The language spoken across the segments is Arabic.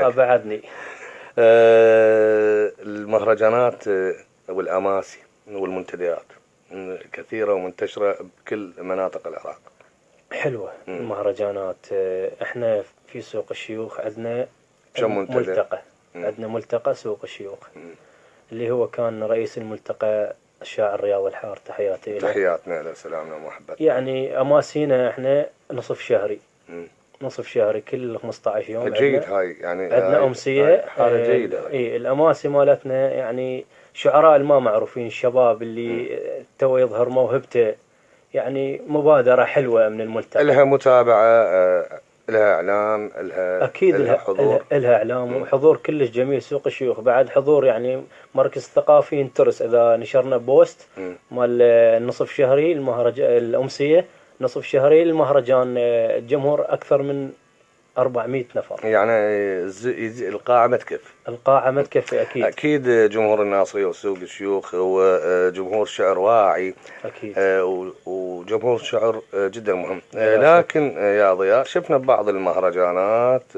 بعدني. المهرجانات والأماسي والمنتديات كثيرة ومنتشرة بكل مناطق العراق. حلوة المهرجانات. احنا في سوق الشيوخ عندنا ملتقى. عندنا ملتقى سوق الشيوخ اللي هو كان رئيس الملتقى الشاعر رياض الحار، تحياتي له. تحياتنا له، سلامنا ومحبتنا. يعني أماسينا احنا نصف شهري. نصف شهري كل 15 يوم. جيد هاي يعني عندنا أمسية. حالة جيدة. اي الأماسي مالتنا يعني شعراء الما معروفين، الشباب اللي تو يظهر موهبته، يعني مبادرة حلوة من الملتقى. لها متابعة، لها إعلام، أكيد لها حضور. لها إعلام وحضور كلش جميل. سوق الشيوخ بعد حضور، يعني مركز ثقافي ينترس إذا نشرنا بوست مال النصف شهري الأمسية نصف شهري المهرجان، الجمهور أكثر من 400 نفر. يعني القاعة ما تكفي. القاعة ما تكفي. أكيد جمهور الناصرية وسوق الشيوخ هو جمهور شعر واعي. أكيد. وجمهور شعر جدا مهم. لكن يا ضياء شفنا ببعض المهرجانات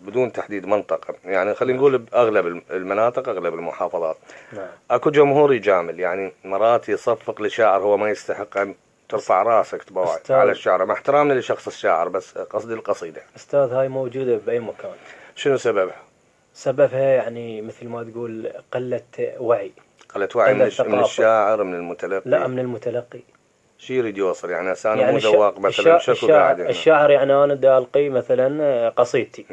بدون تحديد منطقة، يعني خلينا نقول بأغلب المناطق، أغلب المحافظات. نعم. أكو جمهور يجامل، يعني مرات يصفق لشاعر هو ما يستحق أن ترفع راسك تبوع على الشعر، مع احترامنا لشخص الشاعر، بس قصدي القصيدة. أستاذ هاي موجودة بأي مكان. شنو سببها؟ سببها يعني مثل ما تقول قلة وعي. قلة وعي من الشاعر، من المتلقي؟ لا، من المتلقي. شي يريد يوصل؟ يعني أنا مو ذواق مثلا شكو قاعد الشاعر يعني أنا دا ألقي مثلا قصيدتي،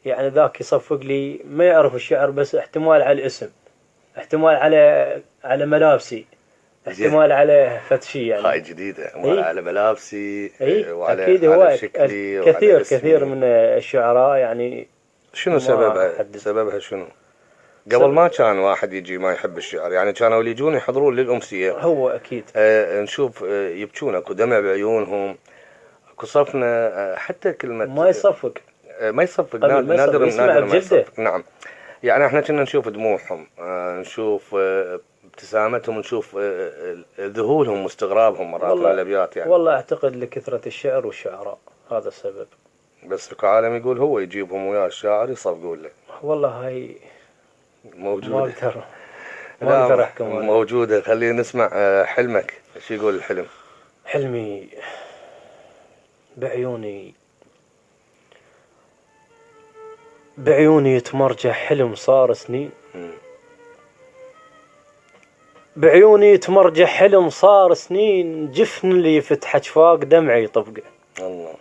يعني ذاك يصفق لي ما يعرف الشعر، بس احتمال على الاسم، احتمال على ملابسي، احتمال على فتشي. يعني هاي جديدة. على ملابسي وعلى أكيد. هو على شكلي كثير من الشعراء. يعني شنو سببها شنو؟ قبل ما كان واحد يجي ما يحب الشعر، يعني كانوا اللي يجون يحضرون للأمسية. هو أكيد. نشوف يبكون، اكو دمع بعيونهم، اكو صفنا، حتى كلمة ما يصفق نادر ما يصفق. نعم. يعني احنا كنا نشوف دموعهم، نشوف ابتسامتهم، نشوف ذهولهم واستغرابهم مرات من الابيات. يعني والله اعتقد لكثرة الشعر والشعراء هذا السبب. بس اكو عالم يقول هو يجيبهم وياه الشاعر يصفقون له. والله هاي موجودة. ما اقدر احكم. موجودة. خلينا نسمع حلمك. شو يقول الحلم؟ حلمي بعيوني يتمرجح حلم صار سنين. بعيوني يتمرجح حلم صار سنين، جفن اللي فتحت فاق دمعي طبقه. الله.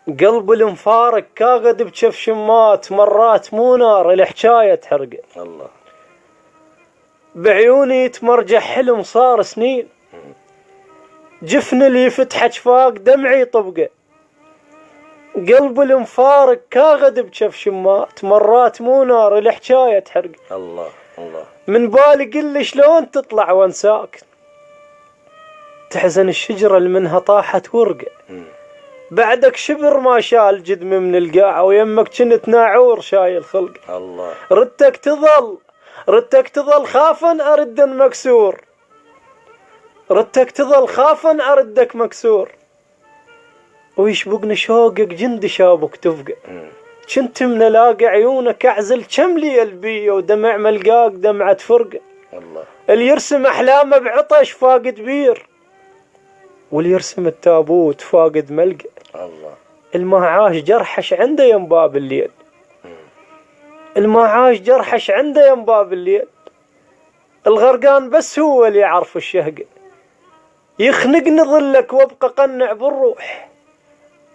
قلب المفارق كاغد بشف شمات، مرات مو نار الحكاية تحرقه. الله. بعيوني يتمرجح حلم صار سنين، جفن اللي فتحت فاق دمعي طبقه. قلب المفارق كاغد بشف شمات، مرات مو نار الحكاية تحرقه. الله. الله. من بالي قل شلون تطلع وانساك، تحزن الشجرة اللي منها طاحت ورقة. بعدك شبر ما شال جدم من القاع، ويمك كنت ناعور شايل خلق. الله. ردتك تظل خافا أرد مكسور، ردتك تظل خافا أردك مكسور. ويشبقني شوقك جند شابك تفقع، كنت من الاقي عيونك اعزل كم لي البيه، ودمع ملقاك دمعة فرقة. الله. اللي يرسم احلامه بعطش فاقد بير، واللي يرسم التابوت فاقد ملقى. الله. المعاش جرحش عنده ينباب الليل، المعاش جرحش عنده ينباب الليل. الغرقان بس هو اللي يعرف الشهقة، يخنقني ظلك وابقى قنع بالروح.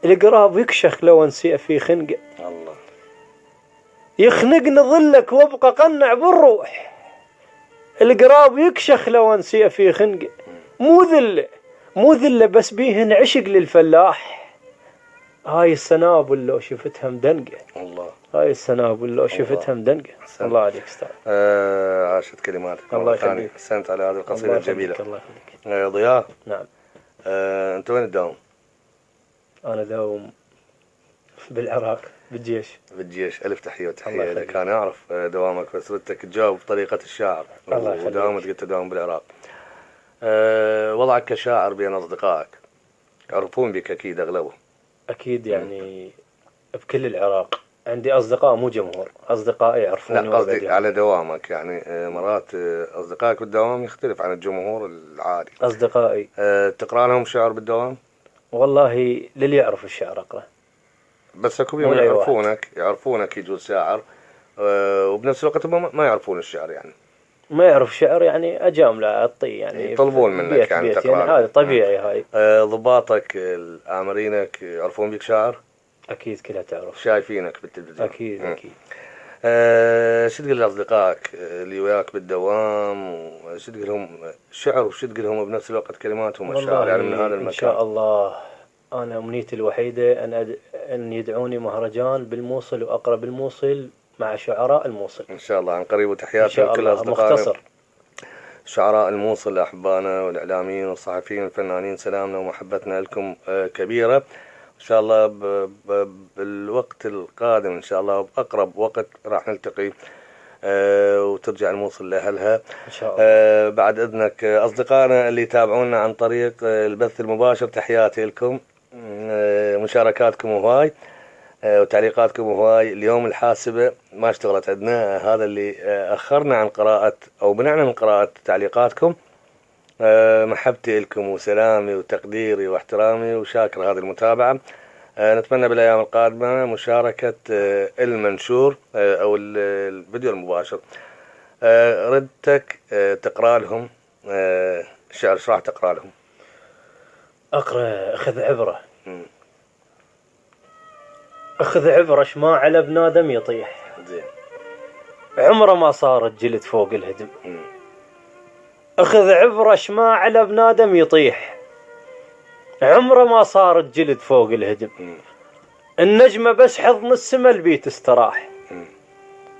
القراب يكشخ لو انسي في خنقه. الله. يخنقني ظلك وابقى قنع بالروح. القراب يكشخ لو انسي في خنقه. مو ذله بس بيهن عشق للفلاح. هاي السنابل لو شفتها مدنقه. الله. هاي السنابل لو شفتها مدنقه. الله عليك استاذ. عاشت كلماتك. الله يخليك. احسنت على هذه القصيده الجميله. الله يخليك. ضياء. نعم. انت وين تداوم؟ انا داوم بالعراق بالجيش. ألف تحية وتحية لك. أنا أعرف دوامك، بس ردتك تجاوب بطريقة الشاعر. وداومت قلت تداوم بالعراق. وضعك كشاعر بين أصدقائك يعرفون بك أكيد أغلبهم. أكيد يعني بكل العراق عندي أصدقاء مو جمهور، أصدقائي يعرفوني. لا قصدي على دوامك، يعني مرات أصدقائك بالدوام يختلف عن الجمهور العادي. أصدقائي تقرأ لهم شعر بالدوام؟ والله للي يعرف الشعر أقرأ. بس اكو بيهم يعرفونك يجوز شاعر، وبنفس الوقت هم ما يعرفون الشعر، يعني ما يعرف شعر يعني أجامله أعطيه، يعني يطلبون منك يعني بيت تقرأ. يعني هذا طبيعي. هاي ضباطك الآمرينك يعرفون بك شعر؟ أكيد كلها تعرف، شايفينك بالتلفزيون أكيد أكيد. شو تقول لأصدقائك اللي وياك بالدوام، وشو تقول لهم شعر وشو تقول لهم بنفس الوقت كلماتهم الشعر، يعني من هذا المكان؟ إن شاء الله أنا أمنيتي الوحيدة أن يدعوني مهرجان بالموصل وأقرأ بالموصل مع شعراء الموصل إن شاء الله عن قريب، وتحياتي لكل أصدقائنا مختصر شعراء الموصل، أحبائنا والإعلاميين والصحفيين والفنانين. سلامنا ومحبتنا لكم كبيرة. إن شاء الله بالوقت القادم إن شاء الله بأقرب وقت راح نلتقي وترجع الموصل لأهلها إن شاء الله. بعد إذنك أصدقائنا اللي يتابعونا عن طريق البث المباشر، تحياتي لكم، مشاركاتكم هواي وتعليقاتكم هواي. اليوم الحاسبة ما اشتغلت عندنا، هذا اللي أخرنا عن قراءة أو منعنا من قراءة تعليقاتكم. محبتي لكم وسلامي وتقديري واحترامي، وشاكر هذه المتابعة. نتمنى بالأيام القادمة مشاركة المنشور أو الفيديو المباشر. ردتك تقرأ لهم شعر، شو راح تقرأ لهم؟ أقرأ أخذ عبرة. أخذ عبرة ما على بنادم يطيح، زين. عمره ما صارت جلد فوق الهدم. أخذ عبرة ما على بنادم يطيح، عمره ما صارت جلد فوق الهدم. النجمة بس حضن السما البيت استراح،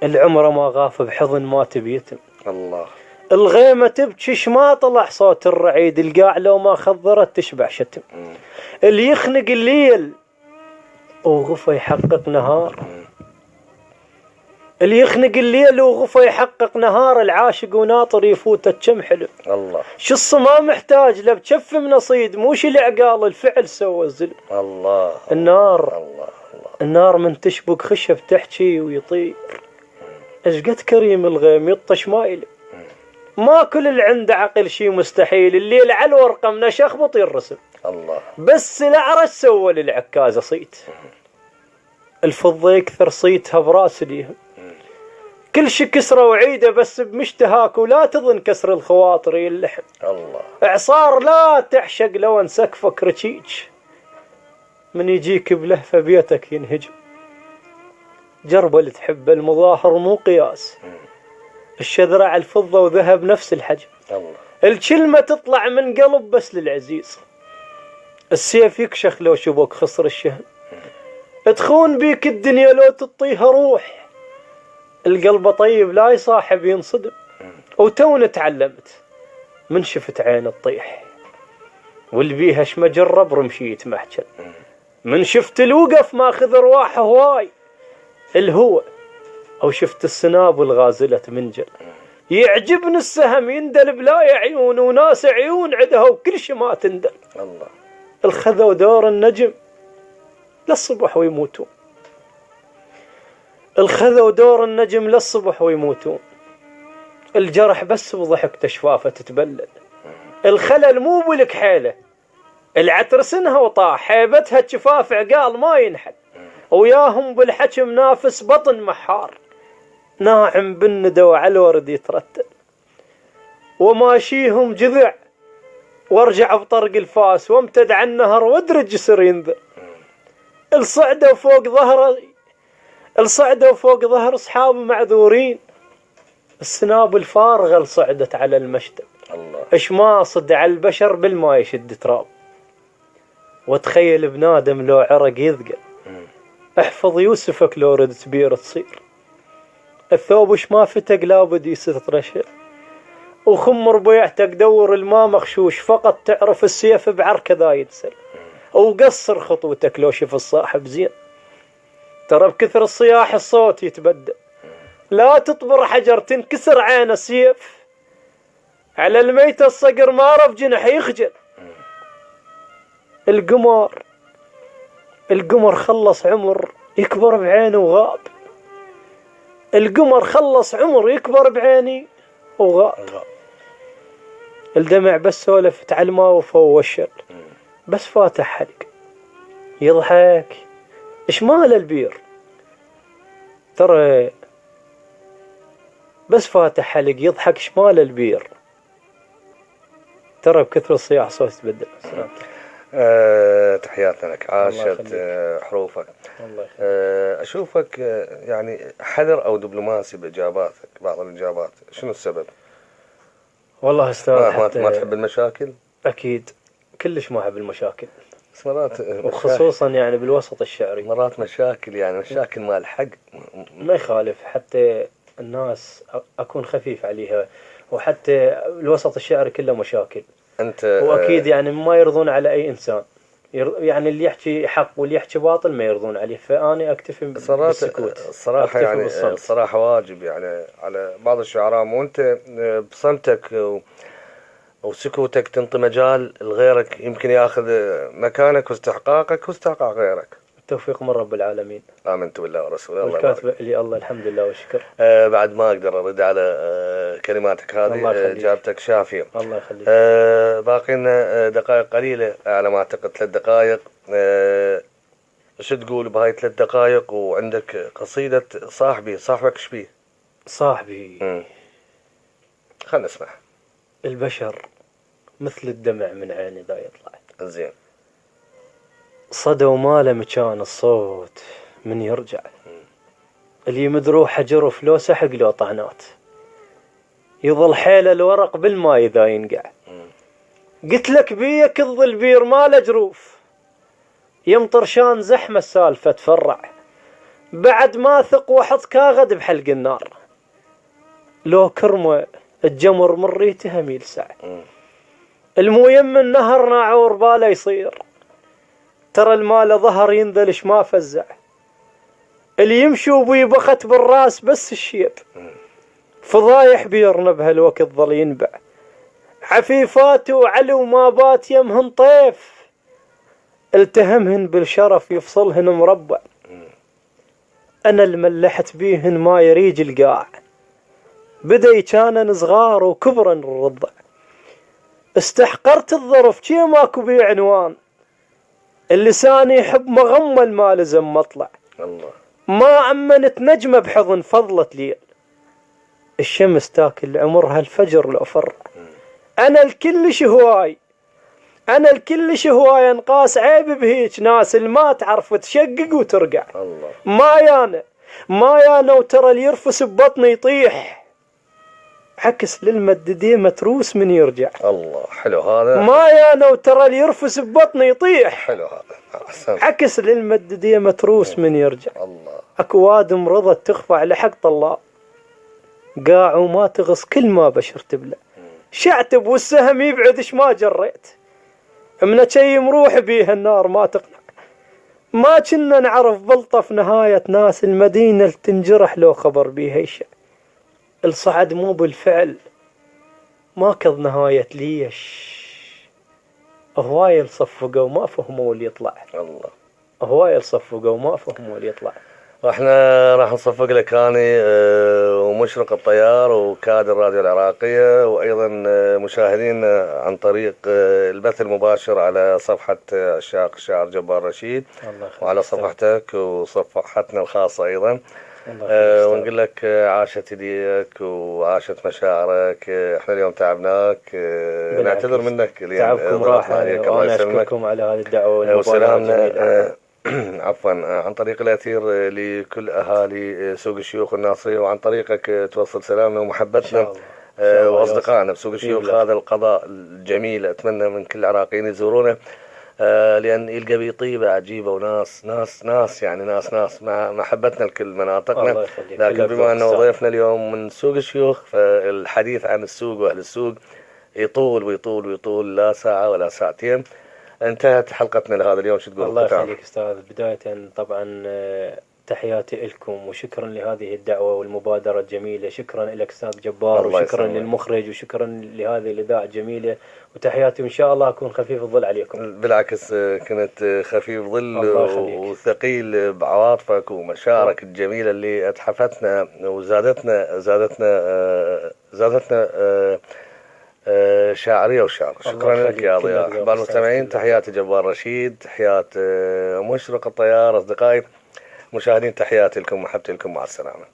العمره ما غاف بحضن ما تبيتم. الله. الغيمة تبكش ما طلع صوت الرعيد، القاع لو ما خضرت تشبع شتم. اللي يخنق الليل وغفى يحقق نهار، اللي يخنق الليل وغفى يحقق نهار، العاشق وناطر يفوت كم حلم. الله. شو الصمام محتاج له بشف من صيد، موش العقال الفعل سوى الزلم. الله. النار الله. الله. النار من تشبك خشب تحكي ويطير، ايش قد كريم الغيم يطش ما يلم. ما كل اللي عنده عقل شي مستحيل، الليل على الورقه من شخبط الرسم. الله. بس العرش سوى للعكازه صيت، الفضه يكثر صيتها براس اليهم. كل شي كسره وعيده بس بمشتهاك، ولا تظن كسر الخواطر يلحم. الله. اعصار لا تعشق لو انسكفك رشيج، من يجيك بلهفه بيتك ينهجم. جربه اللي تحب المظاهر مو قياس، الشذرة على الفضة وذهب نفس الحجم. الله. الكلمة تطلع من قلب بس للعزيز، السيف يكشخ لو شبك خصر الشهم. تخون بيك الدنيا لو تطيها روح، القلب طيب لا يصاحب ينصدم. وتون تعلمت من شفت عين الطيح، واللي بيها شما جرب رمشيت محجل. من شفت الوقف ما خذ رواح هواي، الهوى أو شفت السناب والغازلة منجل. يعجبني السهم يندل بلا عيون، وناس عيون عدها وكل شي ما تندل. الله. الخذوا دور النجم للصبح ويموتون، الخذوا دور النجم للصبح ويموتون. الجرح بس بضحك تشفافه تتبلل، الخلل مو بلك حيله، العتر سنها وطاح حيبتها الشفاف عقال ما ينحل. وياهم بالحكي منافس بطن محار، ناعم بالندى وعلى الورد يترتل. وماشيهم جذع وارجع بطرق الفاس، وامتد عن النهر وادرج جسر ينذر. الصعدة فوق ظهر اصحاب معذورين، السناب الفارغة الصعدت على المشتب. الله. اش ما صد على البشر بالما يشد تراب، وتخيل بنادم لو عرق يذقل. احفظ يوسفك لو ردت بير تصير، الثوب وش ما فتق لابد يسترشع. وخمر بيعتك دور الماء مخشوش، فقط تعرف السيف بعركه ذا يتسل. وقصر خطوتك لو شف الصاحب زين، ترى بكثر الصياح الصوت يتبدل. لا تطبر حجر تنكسر عين السيف، على الميت الصقر ما رف جنح يخجل. القمر خلص عمر يكبر بعيني وغاب. القمر خلص عمر يكبر بعيني وغاب. الدمع بس سولفت على الماء وفوشل، بس فاتح حلق يضحك. ايش مال البير؟ ترى بس فاتح حلق يضحك. ايش مال البير؟ ترى بكثر الصياح صوت تبدل. تحياتنا لك، عاشت حروفك. الله يخليك. أشوفك يعني حذر أو دبلوماسي بإجاباتك بعض الإجابات، شنو السبب؟ والله أستاذ ما تحب المشاكل؟ أكيد كلش ما أحب المشاكل، بس مرات وخصوصا يعني بالوسط الشعري مرات مشاكل، يعني مشاكل مال حق ما يخالف، حتى الناس أكون خفيف عليها، وحتى الوسط الشعري كله مشاكل. أنت وأكيد يعني ما يرضون على أي إنسان، يعني اللي يحكي حق واللي يحكي باطل ما يرضون عليه، فأنا أكتفي بالسكوت. الصراحة يعني الصراحة واجب يعني على بعض الشعراء، وأنت بصمتك وسكوتك تنطي مجال لغيرك يمكن ياخذ مكانك واستحقاقك واستحقاق غيرك. التوفيق من رب العالمين. آمنت بالله ورسوله. الله والكاتب لي الله الحمد لله والشكر. بعد ما أقدر أرد على كلماتك هذه، إجابتك شافية. الله يخليك. باقي لنا دقائق قليلة على ما أعتقد 3 دقائق. شو تقول بهاي 3 دقائق؟ وعندك قصيدة صاحبك شبيه؟ صاحبي خلنا نسمع. البشر مثل الدمع من عيني ذا يطلع. زين. صدى وماله مكان الصوت من يرجع. اللي مدروح حجرف لو سحق لو طعنات، يظل حيله الورق بالماء إذا ينقع. قلت لك بيك الظل بير ماله جروف، يمطر شان زحمة السالفة تفرع. بعد ما ثق وحط كاغد بحلق النار، لو كرمه الجمر من ريتها ميلسع. المهم النهر ناعور باله يصير، ترى المال ظهر ينذلش ما فزع. اللي يمشوا بي بخت بالراس بس الشيب، فضايح بيرنا بهالوقت ظل ينبع. عفيفات وعلو ما بات يمهن طيف، التهمهن بالشرف يفصلهن مربع. انا الملحت بيهن ما يريج القاع، بدي كانن صغار وكبرن الرضع. استحقرت الظرف شي ماكو بي عنوان، اللسان يحب مغمى المال زم مطلع. الله. ما أمنت نجمة بحضن فضلة ليل، الشمس تاكل عمرها الفجر لو فرع. أنا الكلش هواي انقاس عيب بهيج ناس الما تعرف تشقق وترقع. الله. ما يانا وترى اللي يرفس ببطني يطيح، عكس للمددية متروس من يرجع. الله حلو هذا. ما يانا وترى اللي يرفس ببطني يطيح، حلو هذا. أحسن. عكس للمددية متروس من يرجع. الله. أكواد مرضت تخفى على حق طلاب، قاع وما تغص كل ما بشر تبلع. شعتب والسهم يبعدش ما جريت، من شي مروح بيه النار ما تقنع. ما كنا نعرف بلطف نهاية ناس المدينة تنجرح لو خبر بيه هيشة. الصعد مو بالفعل ما كض نهاية ليش، هواي الصفقوا وما فهموا اللي يطلع. الله. هواي الصفقوا وما فهموا اللي يطلع. واحنا راح نصفق لك اني ومشرق الطيار وكادر الراديو العراقية، وايضا مشاهدين عن طريق البث المباشر على صفحة عشاق الشاعر جبار رشيد، وعلى صفحتك وصفحتنا الخاصة ايضا. ونقول لك عاشت يديك وعاشت مشاعرك. احنا اليوم تعبناك، نعتذر منك. تعبكم راحة، وانا اشكركم على هذه الدعوة وسلامنا عفوا عن طريق الأثير لكل أهالي سوق الشيوخ الناصرية، وعن طريقك توصل سلامنا ومحبتنا وأصدقائنا بسوق الشيوخ. هذا القضاء الجميل أتمنى من كل العراقيين يزورونه، لأن يلقى بيه طيبة عجيبة وناس ناس يعني ناس مع محبتنا لكل مناطقنا. لكن بما أنه ضيفنا اليوم من سوق الشيوخ، فالحديث عن السوق وأهل السوق يطول ويطول ويطول، لا ساعة ولا ساعتين. انتهت حلقتنا لهذا اليوم. شو تقول؟ الله يخليك استاذ. بداية طبعا تحياتي لكم، وشكرا لهذه الدعوة والمبادرة الجميلة. شكرا لك أستاذ جبار، الله وشكرا يسلمك. للمخرج، وشكرا لهذه الإذاعة الجميلة. وتحياتي، وإن شاء الله أكون خفيف الظل عليكم. بالعكس كنت خفيف ظل الله يخليك. وثقيل بعواطفك ومشاعرك الجميلة اللي أتحفتنا وزادتنا شاعرية وشعر. شكرا الله لك يا يخليك. ضياء. كل أحباب الذوق. المستمعين، أستاذ. تحياتي جبار رشيد، تحيات مشرق الطيار، أصدقائي مشاهدين، تحياتي لكم، محبتي لكم، مع السلامة.